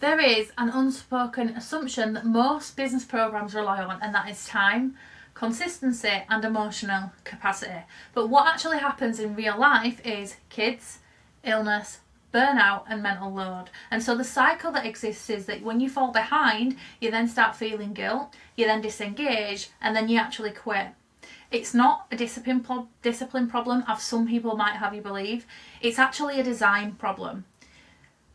There is an unspoken assumption that most business programs rely on, and that is time, consistency and emotional capacity. But what actually happens in real life is kids, illness, burnout and mental load. And so the cycle that exists is that when you fall behind, you then start feeling guilt, you then disengage, and then you actually quit. It's not a discipline problem, as some people might have you believe. It's actually a design problem.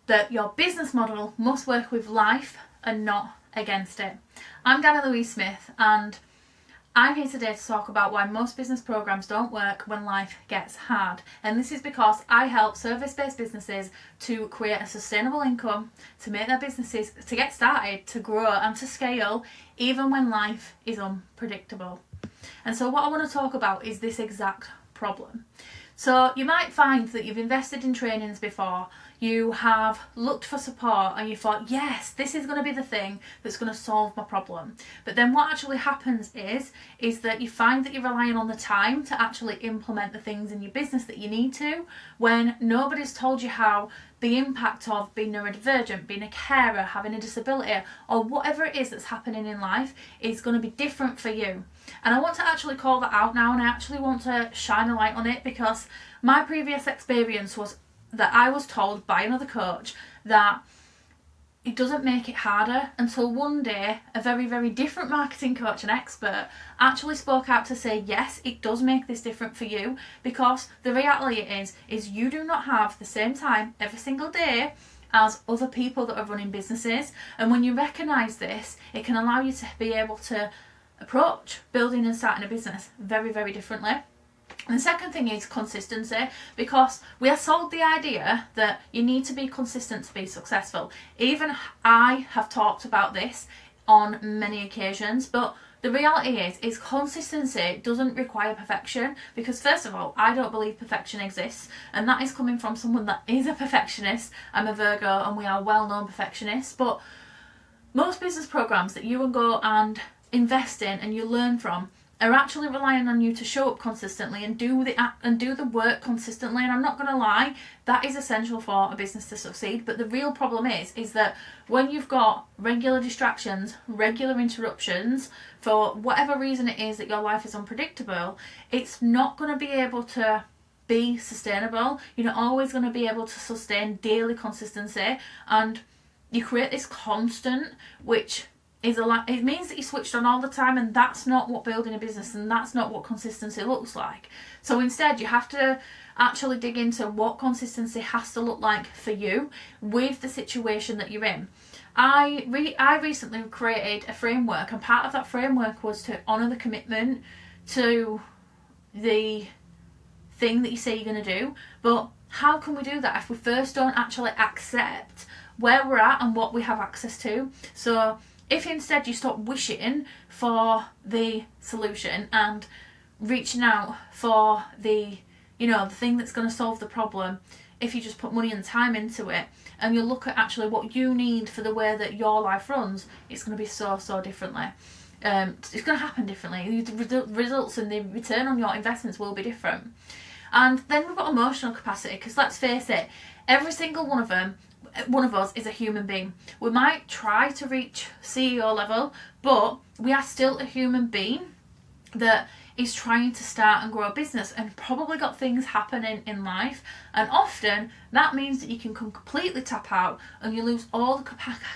That your business model must work with life and not against it. I'm Dani Louise Smith, and I'm here today to talk about why most business programs don't work when life gets hard. And this is because I help service-based businesses to create a sustainable income, to make their businesses, to get started, to grow and to scale, even when life is unpredictable. And so what I want to talk about is this exact problem. So you might find that you've invested in trainings before, you have looked for support and you thought, yes, this is going to be the thing that's going to solve my problem. But then what actually happens is that you find that you're relying on the time to actually implement the things in your business that you need to, when nobody's told you how the impact of being neurodivergent, being a carer, having a disability, or whatever it is that's happening in life is going to be different for you. And I want to actually call that out now, and I actually want to shine a light on it, because my previous experience was that I was told by another coach that it doesn't make it harder, until one day a very, very different marketing coach and expert actually spoke out to say, yes, it does make this different for you, because the reality is you do not have the same time every single day as other people that are running businesses. And when you recognise this, it can allow you to be able to approach building and starting a business very, very differently. And the second thing is consistency, because we are sold the idea that you need to be consistent to be successful. Even I have talked about this on many occasions, but the reality is consistency doesn't require perfection, because first of all, I don't believe perfection exists, and that is coming from someone that is a perfectionist. I'm a Virgo and we are well-known perfectionists, but most business programs that you will go and invest in and you learn from are actually relying on you to show up consistently and do the work consistently. And I'm not going to lie, that is essential for a business to succeed. But the real problem is that when you've got regular distractions, regular interruptions, for whatever reason it is that your life is unpredictable, it's not going to be able to be sustainable. You're not always going to be able to sustain daily consistency, and you create this constant, which it means that you're switched on all the time, and that's not what building a business, and that's not what consistency looks like. So instead you have to actually dig into what consistency has to look like for you with the situation that you're in. I recently created a framework, and part of that framework was to honour the commitment to the thing that you say you're going to do. But how can we do that if we first don't actually accept where we're at and what we have access to? So if instead you stop wishing for the solution and reaching out for the thing that's going to solve the problem, if you just put money and time into it, and you look at actually what you need for the way that your life runs, it's going to be so differently. It's going to happen differently. The results and the return on your investments will be different. And then we've got emotional capacity, because let's face it, every single one of us is a human being. We might try to reach CEO level, but we are still a human being that is trying to start and grow a business, and probably got things happening in life, and often that means that you can completely tap out and you lose all the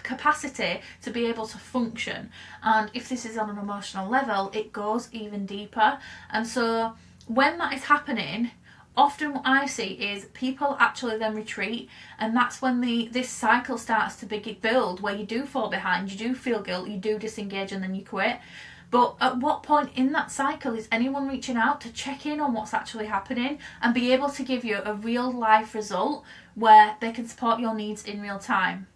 capacity to be able to function. And if this is on an emotional level, it goes even deeper. And so when that is happening, often what I see is people actually then retreat, and that's when this cycle starts to build, where you do fall behind, you do feel guilt, you do disengage, and then you quit. But at what point in that cycle is anyone reaching out to check in on what's actually happening and be able to give you a real life result where they can support your needs in real time?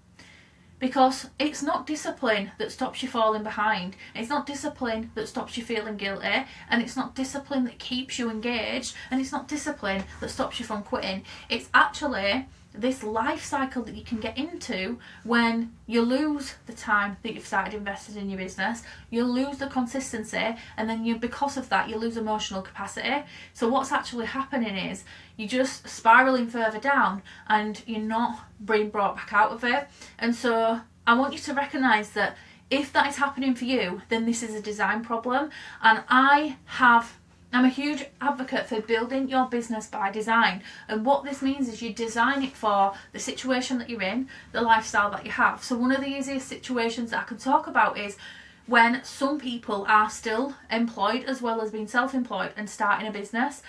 Because it's not discipline that stops you falling behind. It's not discipline that stops you feeling guilty. And it's not discipline that keeps you engaged. And it's not discipline that stops you from quitting. It's actually this life cycle that you can get into when you lose the time that you've started invested in your business, you lose the consistency, and then because of that you lose emotional capacity. So what's actually happening is you're just spiraling further down and you're not being brought back out of it. And so I want you to recognise that if that is happening for you, then this is a design problem. And I'm a huge advocate for building your business by design. And what this means is you design it for the situation that you're in, the lifestyle that you have. So one of the easiest situations that I can talk about is when some people are still employed as well as being self-employed and starting a business.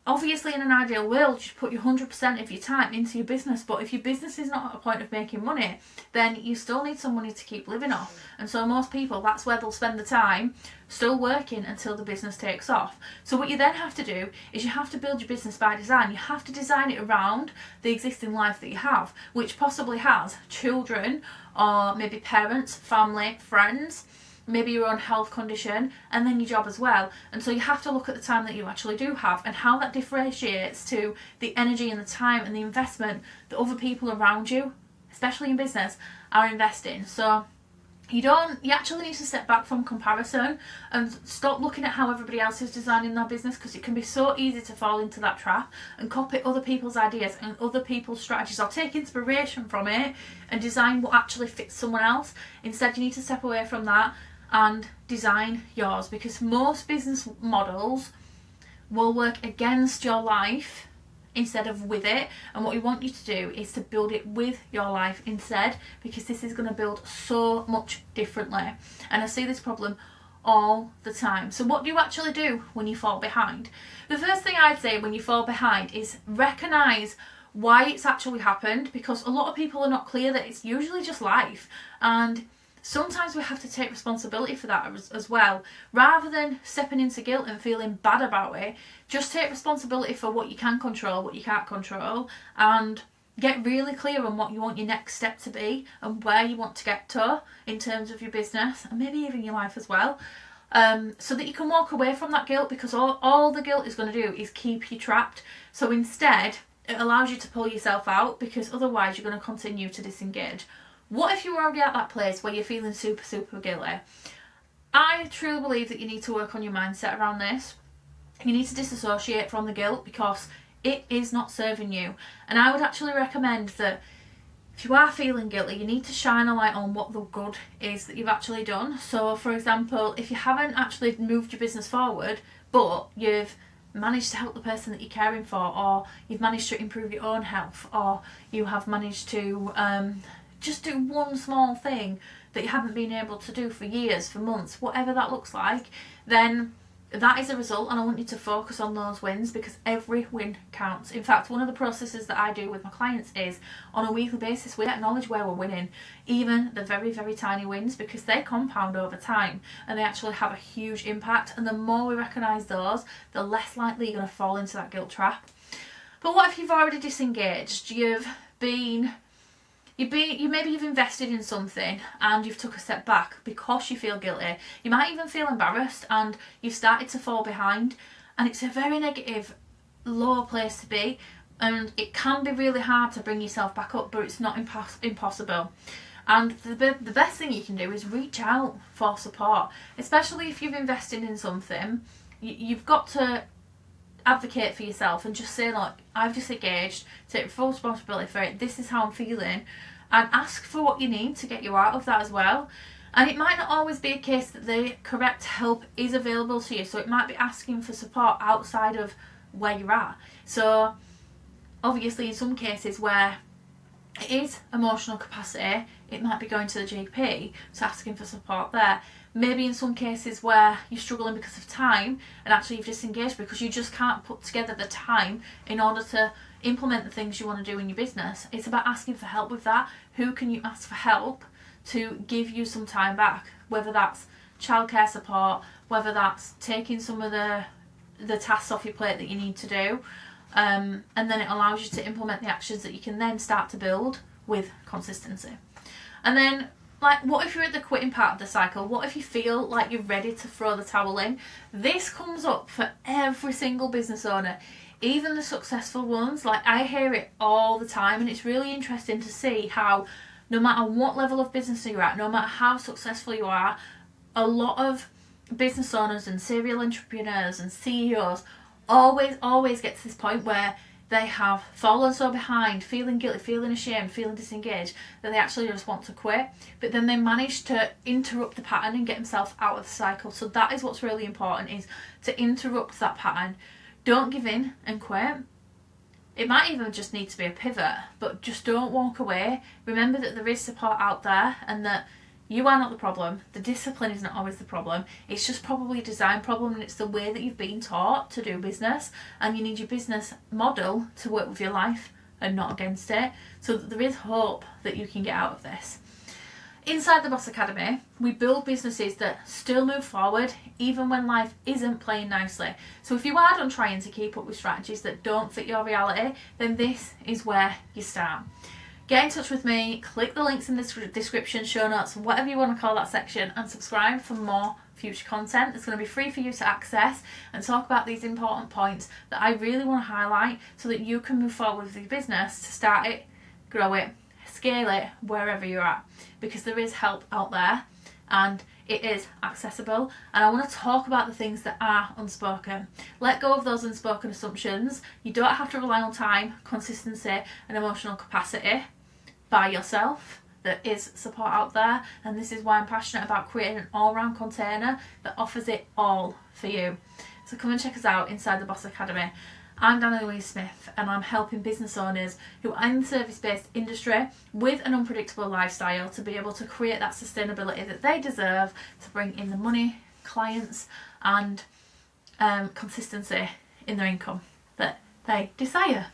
Obviously, in an ideal world, you put your 100% of your time into your business, but if your business is not at a point of making money, then you still need some money to keep living off. And so most people, that's where they'll spend the time still working until the business takes off. So what you then have to do is you have to build your business by design. You have to design it around the existing life that you have, which possibly has children or maybe parents, family, friends, maybe your own health condition, and then your job as well. And so you have to look at the time that you actually do have and how that differentiates to the energy and the time and the investment that other people around you, especially in business, are investing. So you actually need to step back from comparison and stop looking at how everybody else is designing their business, because it can be so easy to fall into that trap and copy other people's ideas and other people's strategies, or take inspiration from it and design what actually fits someone else. Instead, you need to step away from that and design yours, because most business models will work against your life instead of with it. And what we want you to do is to build it with your life instead, because this is going to build so much differently. And I see this problem all the time. So what do you actually do when you fall behind? The first thing I'd say when you fall behind is recognise why it's actually happened, because a lot of people are not clear that it's usually just life, and sometimes we have to take responsibility for that as well. Rather than stepping into guilt and feeling bad about it, just take responsibility for what you can control, what you can't control, and get really clear on what you want your next step to be and where you want to get to in terms of your business and maybe even your life as well. So that you can walk away from that guilt, because all the guilt is going to do is keep you trapped. So instead, it allows you to pull yourself out, because otherwise you're going to continue to disengage. What if you're already at that place where you're feeling super, super guilty? I truly believe that you need to work on your mindset around this. You need to disassociate from the guilt, because it is not serving you. And I would actually recommend that if you are feeling guilty, you need to shine a light on what the good is that you've actually done. So, for example, if you haven't actually moved your business forward, but you've managed to help the person that you're caring for, or you've managed to improve your own health, or you have managed to just do one small thing that you haven't been able to do for years, for months, whatever that looks like, then that is a result, and I want you to focus on those wins, because every win counts. In fact, one of the processes that I do with my clients is on a weekly basis we acknowledge where we're winning, even the very, very tiny wins, because they compound over time and they actually have a huge impact. And the more we recognise those, the less likely you're going to fall into that guilt trap. But what if you've already disengaged? Maybe you've invested in something and you've took a step back because you feel guilty. You might even feel embarrassed and you've started to fall behind, and it's a very negative, low place to be, and it can be really hard to bring yourself back up, but it's not impossible. And the best thing you can do is reach out for support, especially if you've invested in something. You've got to advocate for yourself and just say, look, I've disengaged, take full responsibility for it, this is how I'm feeling, and ask for what you need to get you out of that as well. And it might not always be a case that the correct help is available to you, so it might be asking for support outside of where you're at. So obviously in some cases where it is emotional capacity, it might be going to the GP, so asking for support there. Maybe in some cases where you're struggling because of time and actually you've disengaged because you just can't put together the time in order to implement the things you want to do in your business. It's about asking for help with that. Who can you ask for help to give you some time back? Whether that's childcare support, whether that's taking some of the tasks off your plate that you need to do, and then it allows you to implement the actions that you can then start to build with consistency. And then, like, what if you're at the quitting part of the cycle? What if you feel like you're ready to throw the towel in? This comes up for every single business owner. even the successful ones, like I hear it all the time, and it's really interesting to see how no matter what level of business you're at, no matter how successful you are, a lot of business owners and serial entrepreneurs and CEOs always get to this point where they have fallen so behind, feeling guilty, feeling ashamed, feeling disengaged, that they actually just want to quit. But then they manage to interrupt the pattern and get themselves out of the cycle. So that is what's really important, is to interrupt that pattern. Don't give in and quit. It might even just need to be a pivot, but just don't walk away. Remember that there is support out there, and that you are not the problem. The discipline is not always the problem. It's just probably a design problem, and it's the way that you've been taught to do business, and you need your business model to work with your life and not against it, so that there is hope that you can get out of this. Inside the Boss Academy, we build businesses that still move forward even when life isn't playing nicely. So if you are done trying to keep up with strategies that don't fit your reality, then this is where you start. Get in touch with me, click the links in the description, show notes, whatever you want to call that section, and subscribe for more future content. It's going to be free for you to access and talk about these important points that I really want to highlight, so that you can move forward with your business to start it, grow it, scale it wherever you're at, because there is help out there and it is accessible. And I want to talk about the things that are unspoken. Let go of those unspoken assumptions. You don't have to rely on time, consistency and emotional capacity by yourself. There is support out there, and this is why I'm passionate about creating an all-round container that offers it all for you. So come and check us out inside the Boss Academy. I'm Dani Louise Smith, and I'm helping business owners who are in the service-based industry with an unpredictable lifestyle to be able to create that sustainability that they deserve, to bring in the money, clients and consistency in their income that they desire.